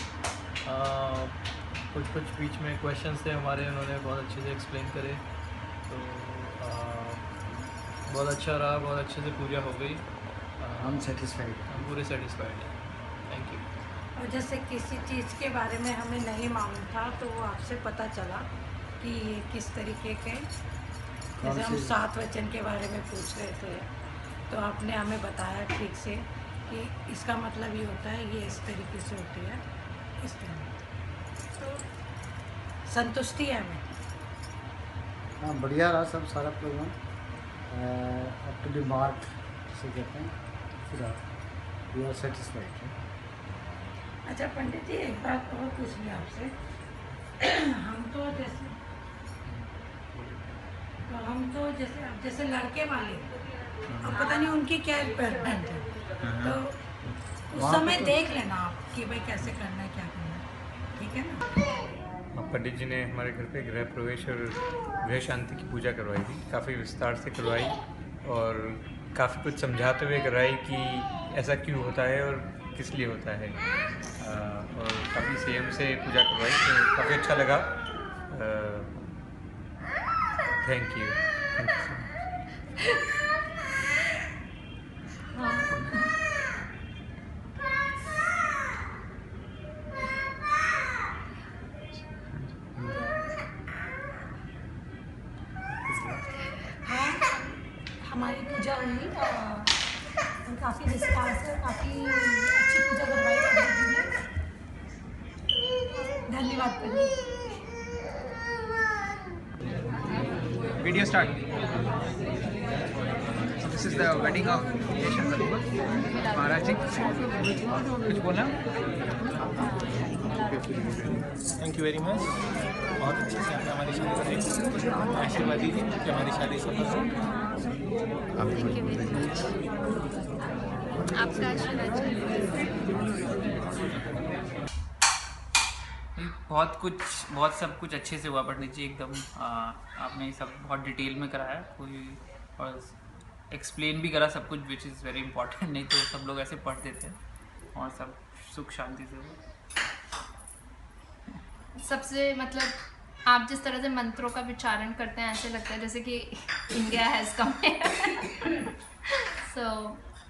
कुछ बीच में क्वेश्चंस थे हमारे, उन्होंने बहुत अच्छे से एक्सप्लेन करे, तो बहुत अच्छा रहा, बहुत अच्छे से पूजा हो गई। हम सेटिस्फाइड, हम पूरे सेटिस्फाइड हैं। Thank you. और जैसे किसी चीज़ के बारे में हमें नहीं मालूम था तो वो आपसे पता चला कि ये किस तरीके के, जैसे हम 7 वचन के बारे में पूछ रहे थे तो आपने हमें बताया ठीक से कि इसका मतलब ये होता है, ये इस तरीके से होती है, इस तरह। तो संतुष्टि है हमें। हाँ, बढ़िया रहा सब सारा programme, up to the mark से कहते हैं, पूरा वी आर सेटिस्फाइड। अच्छा पंडित जी, एक बात और पूछनी आपसे। हम तो जैसे लड़के वाले, अब पता नहीं उनकी क्या रिक्वायरमेंट है, तो उस समय देख लेना आप कि भाई कैसे करना है, क्या करना है, ठीक है ना। पंडित जी ने हमारे घर पे गृह प्रवेश और गृह शांति की पूजा करवाई थी, काफ़ी विस्तार से करवाई और काफ़ी कुछ समझाते हुए करवाई कि ऐसा क्यों होता है और किस लिए होता है, और काफ़ी संयम से पूजा करवाई, तो काफ़ी अच्छा लगा। Thank you. हमारी पूजा हुई और काफ़ी विस्तार से काफ़ी अच्छी पूजा करवाई पंडित जी ने। धन्यवाद पंडित। Video start. So this is the wedding of Yeshan Kalima. Maharaj ji, कुछ बोलना? Thank you very much. बहुत अच्छे से आपने हमारी शादी की, आशीर्वाद दीजिए कि हमारी शादी सफल हो। थैंक यू वेरी मच, आपका आशीर्वाद चाहिए। बहुत सब कुछ अच्छे से हुआ पंडित जी, एकदम आपने सब बहुत डिटेल में कराया, कोई और एक्सप्लेन भी करा सब कुछ, विच इज़ वेरी इंपॉर्टेंट, नहीं तो सब लोग ऐसे पढ़ देते हैं, और सब सुख शांति से हुआ। सबसे मतलब आप जिस तरह से मंत्रों का विचारण करते हैं, ऐसे लगता है जैसे कि इंडिया हैज़ कम सो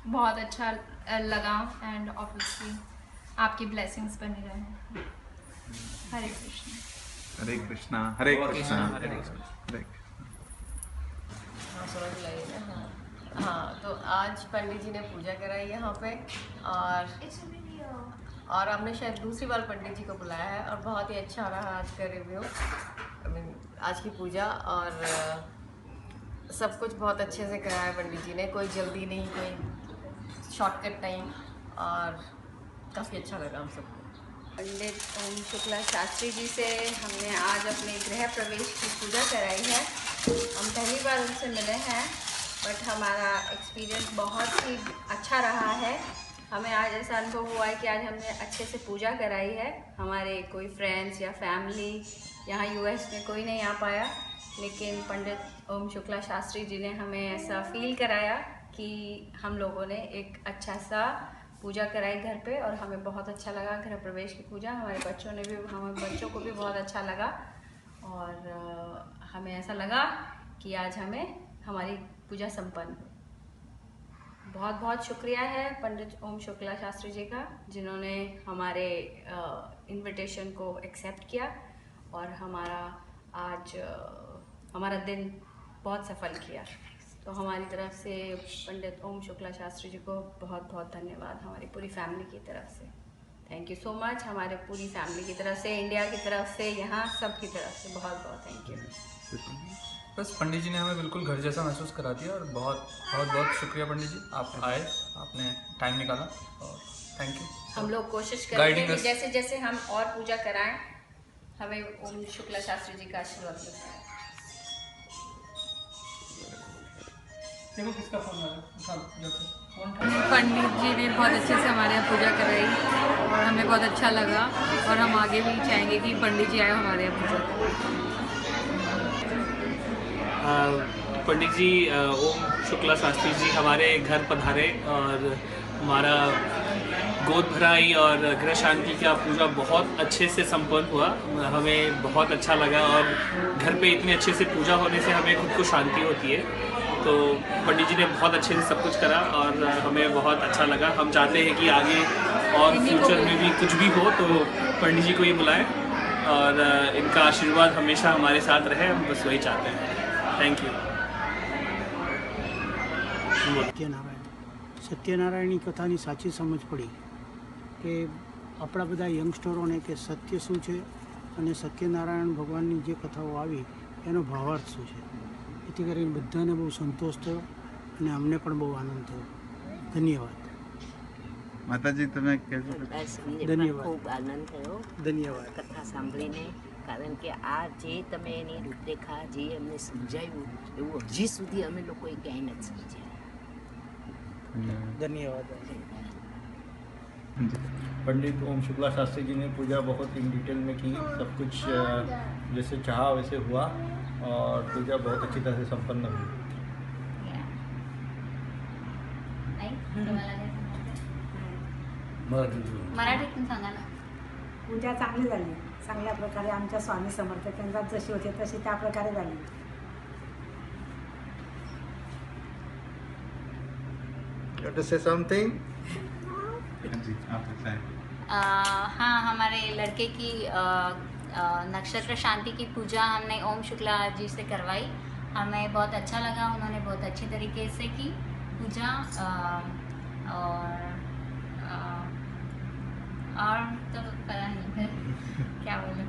बहुत अच्छा लगा, एंड ऑब्वियसली आपकी ब्लेसिंग्स बनी रहे। हरे कृष्ण। हरे कृष्णा। हरे कृष्णा। हरे कृष्णा। हाँ, तो आज पंडित जी ने पूजा कराई यहाँ पे, और हमने शायद दूसरी बार पंडित जी को बुलाया है, और बहुत ही अच्छा रहा आज का रिव्यू, आज की पूजा, और सब कुछ बहुत अच्छे से कराया पंडित जी ने, कोई जल्दी नहीं, कोई शॉर्टकट नहीं, और काफ़ी अच्छा लगा हम सबको। पंडित ओम शुक्ला शास्त्री जी से हमने आज अपने गृह प्रवेश की पूजा कराई है। हम पहली बार उनसे मिले हैं, बट हमारा एक्सपीरियंस बहुत ही अच्छा रहा है। हमें आज ऐसा अनुभव हुआ है कि आज हमने अच्छे से पूजा कराई है। हमारे कोई फ्रेंड्स या फैमिली यहाँ यूएस में कोई नहीं आ पाया, लेकिन पंडित ओम शुक्ला शास्त्री जी ने हमें ऐसा फील कराया कि हम लोगों ने एक अच्छा सा पूजा कराई घर पे, और हमें बहुत अच्छा लगा गृह प्रवेश की पूजा। हमारे बच्चों को भी बहुत अच्छा लगा, और हमें ऐसा लगा कि आज हमें हमारी पूजा संपन्न हुई। बहुत बहुत शुक्रिया है पंडित ओम शुक्ला शास्त्री जी का, जिन्होंने हमारे इनविटेशन को एक्सेप्ट किया और हमारा दिन बहुत सफल किया। तो हमारी तरफ से पंडित ओम शुक्ला शास्त्री जी को बहुत बहुत धन्यवाद, हमारी पूरी फैमिली की तरफ से। थैंक यू सो मच, हमारे पूरी फैमिली की तरफ से, इंडिया की तरफ से, यहाँ सब की तरफ से बहुत बहुत थैंक यू। बस पंडित जी ने हमें बिल्कुल घर जैसा महसूस करा दिया, और बहुत बहुत बहुत शुक्रिया पंडित जी, आप आए, आपने टाइम निकाला, और थैंक यू। हम लोग कोशिश करेंगे कि जैसे जैसे हम और पूजा कराएं हमें ओम शुक्ला शास्त्री जी का आशीर्वाद मिलता है। देखो किसका फोन आ रहा है। पंडित जी ने बहुत अच्छे से हमारे यहाँ पूजा कराई और हमें बहुत अच्छा लगा और हम आगे भी चाहेंगे कि पंडित जी आए हमारे यहाँ पूजा करें। पंडित जी ओम शुक्ला शास्त्री जी हमारे घर पधारे और हमारा गोद भराई और गृह शांति का पूजा बहुत अच्छे से संपन्न हुआ। हमें बहुत अच्छा लगा और घर पे इतने अच्छे से पूजा होने से हमें खुद को शांति होती है। तो पंडित जी ने बहुत अच्छे से सब कुछ करा और हमें बहुत अच्छा लगा। हम चाहते हैं कि आगे और फ्यूचर में भी कुछ भी हो तो पंडित जी को ही बुलाएं और इनका आशीर्वाद हमेशा हमारे साथ रहे, हम बस वही चाहते हैं। Thank you. સત્યનારાયણની કથાની સાચી સમજ પડી કે આપણા બધા યંગસ્ટરોને કે સત્ય શું છે અને સત્યનારાયણ ભગવાનની જે કથાઓ આવી એનો ભાવાર્થ શું છે, એથી કરીને બધાને બહુ સંતોષ થયો અને અમને પણ બહુ આનંદ થયો. ધન્યવાદ. માતાજી તમે ધન્યવાદ. ખૂબ આનંદ થયો ધન્યવાદ કથા સાંભળીને, કારણ કે આ જે તમે એની રૂપરેખા જે અમને સમજાવ્યું એવું હજી સુધી અમે લોકોએ ક્યાંય નથી સમજ્યા. धन्यवाद. पंडित ओम शुक्ला शास्त्री जी ने पूजा बहुत इन डिटेल में की, सब कुछ जैसे चाहा वैसे हुआ और पूजा बहुत अच्छी तरह से संपन्न हुई. मराठीतून सांगा ना. पूजा चांगली झाली, चांगल्या प्रकारे आमच्या स्वामी समर्थ केंद्रात जशी होती तशी त्या प्रकारे झाली. You want to say something? हाँ, हमारे लड़के की नक्षत्र शांति की पूजा हमने ओम शुक्ला जी से करवाई. हमें बहुत अच्छा लगा, उन्होंने बहुत अच्छे तरीके से की पूजा. और तो पता नहीं फिर क्या बोलूं.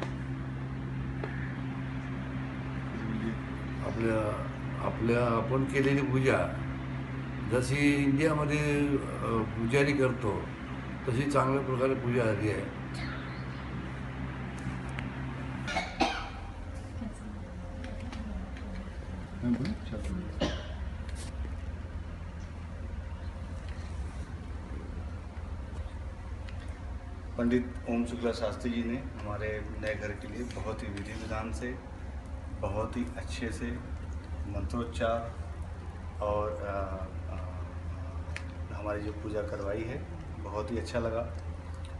आपल्या आपण केलेली पूजा जशी इंडियामध्ये पुजारी करतो तशी चांगल्या प्रकारे पूजा झाली आहे. पंडित ओम शुक्ला शास्त्री जी ने हमारे नए घर के लिए बहुत ही विधि विधान से, बहुत ही अच्छे से मंत्रोच्चार और हमारी जो पूजा करवाई है बहुत ही अच्छा लगा.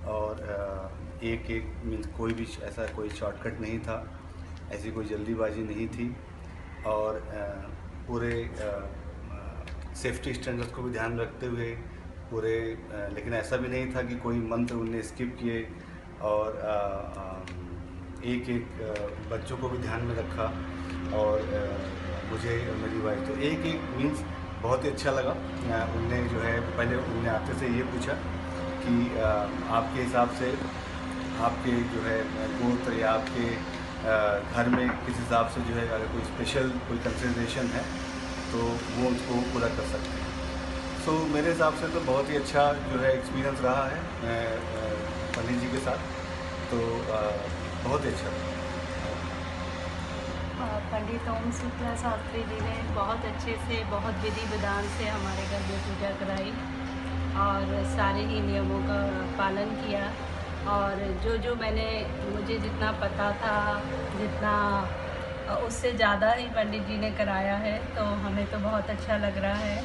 और एक मीन्स कोई भी ऐसा कोई शॉर्टकट नहीं था, ऐसी कोई जल्दीबाजी नहीं थी और पूरे सेफ्टी स्टैंडर्ड्स को भी ध्यान रखते हुए पूरे, लेकिन ऐसा भी नहीं था कि कोई मंत्र उनने स्किप किए और एक बच्चों को भी ध्यान में रखा और मुझे मेरी वाइफ तो एक मीन्स बहुत ही अच्छा लगा. उनने जो है पहले उनने आपसे से ये पूछा कि आपके हिसाब से आपके जो है गोत्र या आपके घर में किस हिसाब से जो है अगर कोई स्पेशल कोई कंसिडरेशन है तो वो उसको पूरा कर सकते हैं. सो मेरे हिसाब से तो बहुत ही अच्छा जो है एक्सपीरियंस रहा है पंडित जी के साथ, तो बहुत ही अच्छा. पंडित ओम शुक्ला शास्त्री जी ने बहुत अच्छे से, बहुत विधि विधान से हमारे घर में पूजा कराई और सारे ही नियमों का पालन किया. और जो मुझे जितना पता था, जितना उससे ज़्यादा ही पंडित जी ने कराया है, तो हमें तो बहुत अच्छा लग रहा है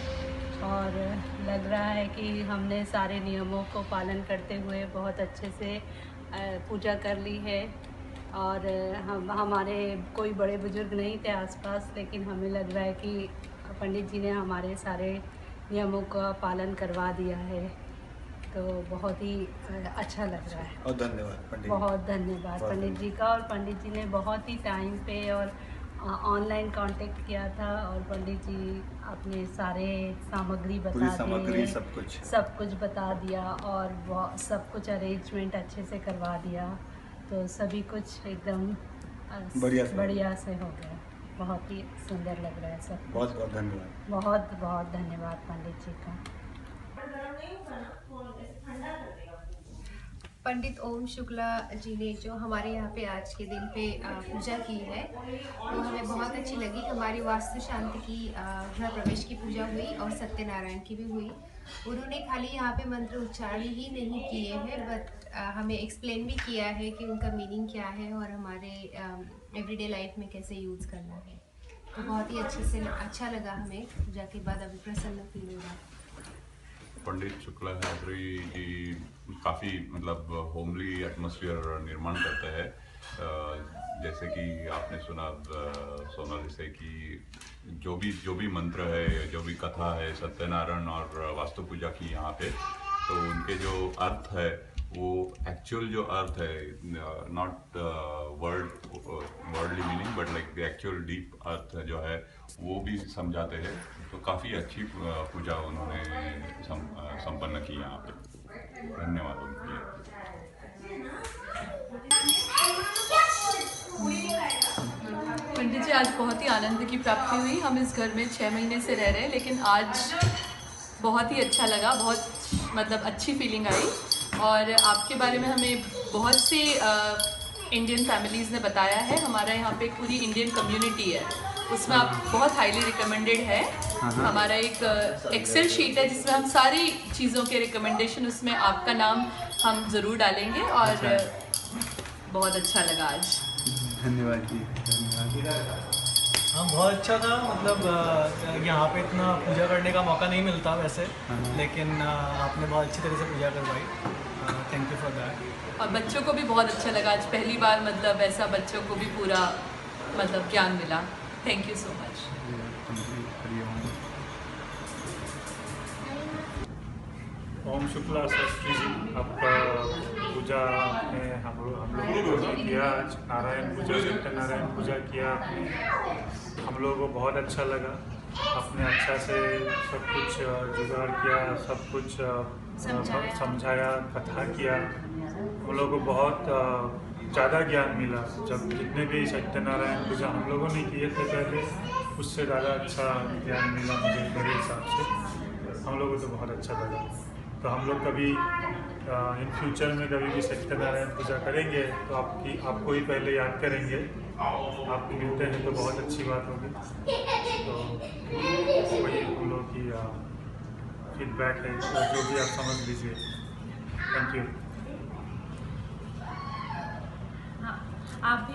और लग रहा है कि हमने सारे नियमों को पालन करते हुए बहुत अच्छे से पूजा कर ली है. और हमारे कोई बड़े बुजुर्ग नहीं थे आसपास, लेकिन हमें लग रहा है कि पंडित जी ने हमारे सारे नियमों का पालन करवा दिया है, तो बहुत ही अच्छा लग रहा है. और धन्यवाद पंडित. बहुत धन्यवाद पंडित जी का. और पंडित जी ने बहुत ही टाइम पे और ऑनलाइन कांटेक्ट किया था और पंडित जी अपने सारे सामग्री बता दिए, सब कुछ बता दिया और सब कुछ अरेंजमेंट अच्छे से करवा दिया. तो सभी कुछ एकदम बढ़िया से हो गया. बहुत ही सुंदर लग रहा है सब. बहुत बहुत धन्यवाद. बहुत बहुत धन्यवाद पंडित जी का. पंडित ओम शुक्ला जी ने जो हमारे यहाँ पे आज के दिन पे पूजा की है वो हमें बहुत अच्छी लगी। हमारी वास्तु शांति की गृह प्रवेश की पूजा हुई और सत्यनारायण की भी हुई। उन्होंने खाली यहाँ पे मंत्र उच्चारण ही नहीं किए हैं बट हमें एक्सप्लेन भी किया है कि उनका मीनिंग क्या है और हमारे एवरीडे लाइफ में कैसे यूज़ करना है। तो बहुत ही अच्छे से अच्छा लगा हमें पूजा के बाद, अभी प्रसन्न फील हो रहा है। पंडित शुक्ला शास्त्री जी काफ़ी मतलब होमली एटमॉस्फेयर निर्माण करते हैं। जैसे कि आपने सुना सोनाली से कि जो भी मंत्र है, जो भी कथा है सत्यनारायण और वास्तु पूजा की यहाँ पे, तो उनके जो अर्थ है वो एक्चुअल जो अर्थ है, not worldly meaning but like the actual deep अर्थ जो है वो भी समझाते हैं। तो काफ़ी अच्छी पूजा उन्होंने संपन्न की यहाँ पे। धन्यवाद उनके लिए। पंडित जी, आज बहुत ही आनंद की प्राप्ति हुई। हम इस घर में 6 महीने से रह रहे हैं, लेकिन आज बहुत ही अच्छा लगा, बहुत मतलब अच्छी फीलिंग आई। और आपके बारे में हमें बहुत सी इंडियन फैमिलीज़ ने बताया है। हमारा यहाँ पे पूरी इंडियन कम्युनिटी है, उसमें आप बहुत हाईली रिकमेंडेड है। हमारा एक एक्सेल शीट है जिसमें हम सारी चीज़ों के रिकमेंडेशन, उसमें आपका नाम हम ज़रूर डालेंगे। और बहुत अच्छा लगा आज। धन्यवाद जी, धन्यवाद। हाँ, बहुत अच्छा था। मतलब यहाँ पे इतना पूजा करने का मौका नहीं मिलता वैसे, लेकिन आपने बहुत अच्छी तरह से पूजा करवाई। Thank you for that. और बच्चों को भी बहुत अच्छा लगा आज, पहली बार मतलब ऐसा बच्चों को भी पूरा मतलब ज्ञान मिला। Thank you so much. Om Shukla Shastri ji, आपका पूजा में हम लोगों को किया आज, नारायण पूजा, सत्यनारायण पूजा किया आपने। हम लोगों को बहुत अच्छा लगा। आपने अच्छा से सब कुछ जुगाड़ किया, सब कुछ समझाया, कथा किया। हम लोगों को बहुत ज़्यादा ज्ञान मिला। जब जितने भी सत्यनारायण पूजा हम लोगों ने किए थे पहले, उससे ज़्यादा अच्छा ज्ञान मिला मुझे मेरे हिसाब से। हम लोगों को तो बहुत अच्छा लगा। तो हम लोग कभी इन फ्यूचर में कभी भी सत्यनारायण पूजा करेंगे तो आपको ही पहले याद करेंगे। आप मिलते हैं तो बहुत अच्छी बात होगी। तो वही हम लोग की फीडबैक है, तो जो भी आप समझ लीजिए। Thank you. आप भी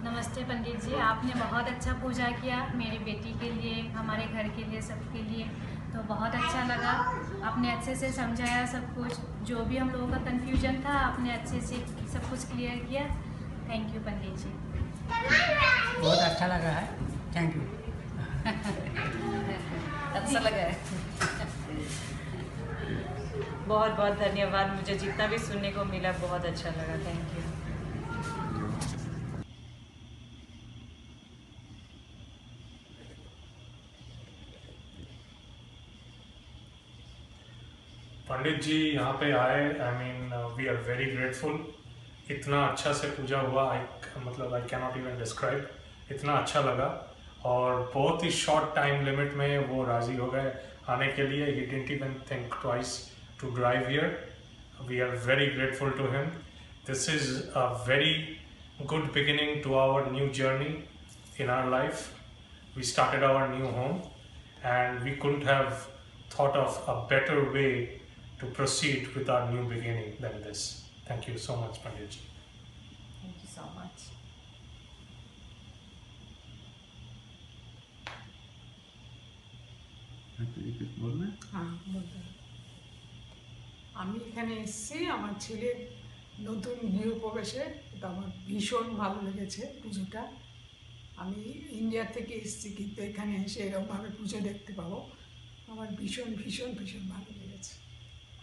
नमस्ते पंडित जी, आपने बहुत अच्छा पूजा किया मेरी बेटी के लिए, हमारे घर के लिए, सबके लिए। तो बहुत अच्छा लगा। आपने अच्छे से समझाया सब कुछ, जो भी हम लोगों का कन्फ्यूजन था आपने अच्छे से सब कुछ क्लियर किया। Thank you Pandit ji. बहुत अच्छा लगा है। Thank you. अच्छा लगा है। बहुत बहुत धन्यवाद। मुझे जितना भी सुनने को मिला बहुत अच्छा लगा। Thank you. पंडित जी यहाँ पे आए, I mean we are very grateful. इतना अच्छा से पूजा हुआ, I can not even describe. इतना अच्छा लगा और बहुत ही शॉर्ट टाइम लिमिट में वो राज़ी हो गए आने के लिए। He didn't even think twice to drive here. We are very grateful to him. This is a very good beginning to our new journey in our life. We started our new home and we couldn't have thought of a better way to proceed with our new beginning than this. Thank you so much, Pandit ji. Thank you so much. আমি এখানে এসেছি আমার ছেলের নতুন গৃহপ্রবেশে। এটা আমার ভীষণ ভালো লেগেছে পুজোটা। আমি ইন্ডিয়া থেকে এসেছি, কিন্তু এখানে এসে এরকমভাবে পুজো দেখতে পাবো আমার ভীষণ ভীষণ ভীষণ ভালো লেগেছে।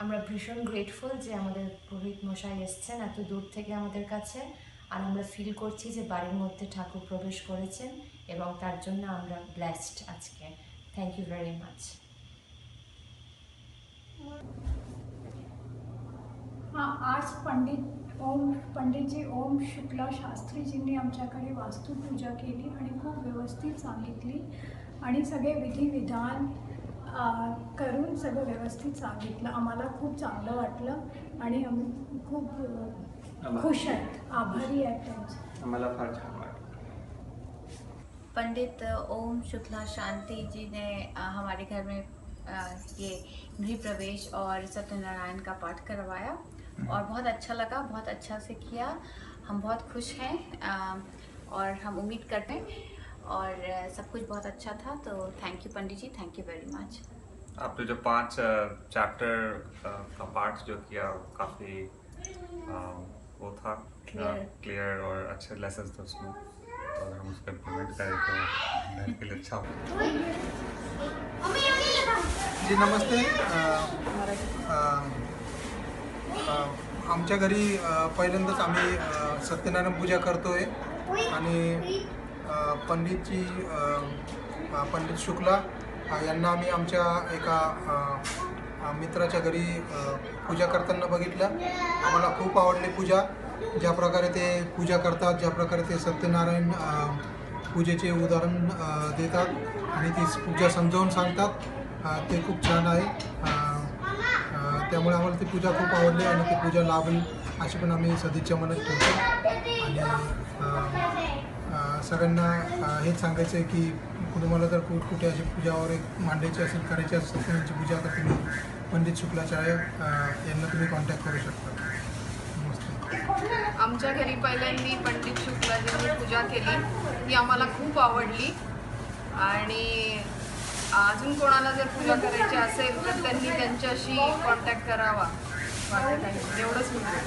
আমরা ভীষণ গ্রেটফুল যে আমাদের পুরোহিত মশাই এসেছেন এত দূর থেকে আমাদের কাছে। আর আমরা ফিল করছি যে বাড়ির মধ্যে ঠাকুর প্রবেশ করেছেন এবং তার জন্য আমরা ব্লেসড আজকে। Thank you very much. हां, आज पंडितजी ओम शुक्ला शास्त्रीजींनी आमच्याकडे वास्तुपूजा केली आणि खूप व्यवस्थित सांगितली आणि सगळे विधिविधान करून सगळं व्यवस्थित सांगितलं। आम्हाला खूप चांगलं वाटलं। आणि आम्ही खूप खुश आहेत, आभारी आहेत त्यांचे. आम्हाला फार छान वाटलं. पंडित ओम शुक्ला शांति जी ने हमारे घर में ये गृह प्रवेश और सत्यनारायण का पाठ करवाया और बहुत अच्छा लगा, बहुत अच्छा से किया. हम बहुत खुश हैं और हम उम्मीद करते हैं और सब कुछ बहुत अच्छा था. तो thank you Pandit ji, thank you very much. आपने जो 5 चैप्टर का पाठ जो किया काफ़ी वो था क्लियर और अच्छे लेसन थे उसमें, और हम उसको इम्प्लीमेंट करें तो मेरे के लिए अच्छा होगा. जी नमस्ते. आमच्या घरी पहिल्यांदाच आम्ही सत्यनारायण पूजा करतोय आणि पंडितजी पंडित शुक्ला यांना आम्ही आमच्या एका मित्राच्या घरी पूजा करताना बघितलं. आम्हाला खूप आवडली पूजा, ज्या प्रकारे ते पूजा करतात, ज्या प्रकारे ते सत्यनारायण पूजेचे उदाहरण देतात आणि ती पूजा समजावून सांगतात, ते खूप छान आहे. त्यामुळे आम्हाला ती पूजा खूप आवडली आणि ती पूजा लाभेल अशी पण आम्ही सदिच्छा मनात ठेवतो. आणि सगळ्यांना हेच सांगायचं आहे की तुम्हाला जर कुठे अशी पूजावर एक मांडायची असेल, करायची असेल, सत्यनारायणची पूजा तर तुम्ही पंडित शुक्लाचार्य यांना तुम्ही कॉन्टॅक्ट करू शकता. आमच्या घरी पहिल्यांदा पंडित शुक्लाजींनी पूजा केली, ती आम्हाला खूप आवडली. आणि अजून कोणाला जर पूजा करायची असेल तर त्यांनी त्यांच्याशी कॉन्टॅक्ट करावा. माझं काही एवढंच म्हणतो.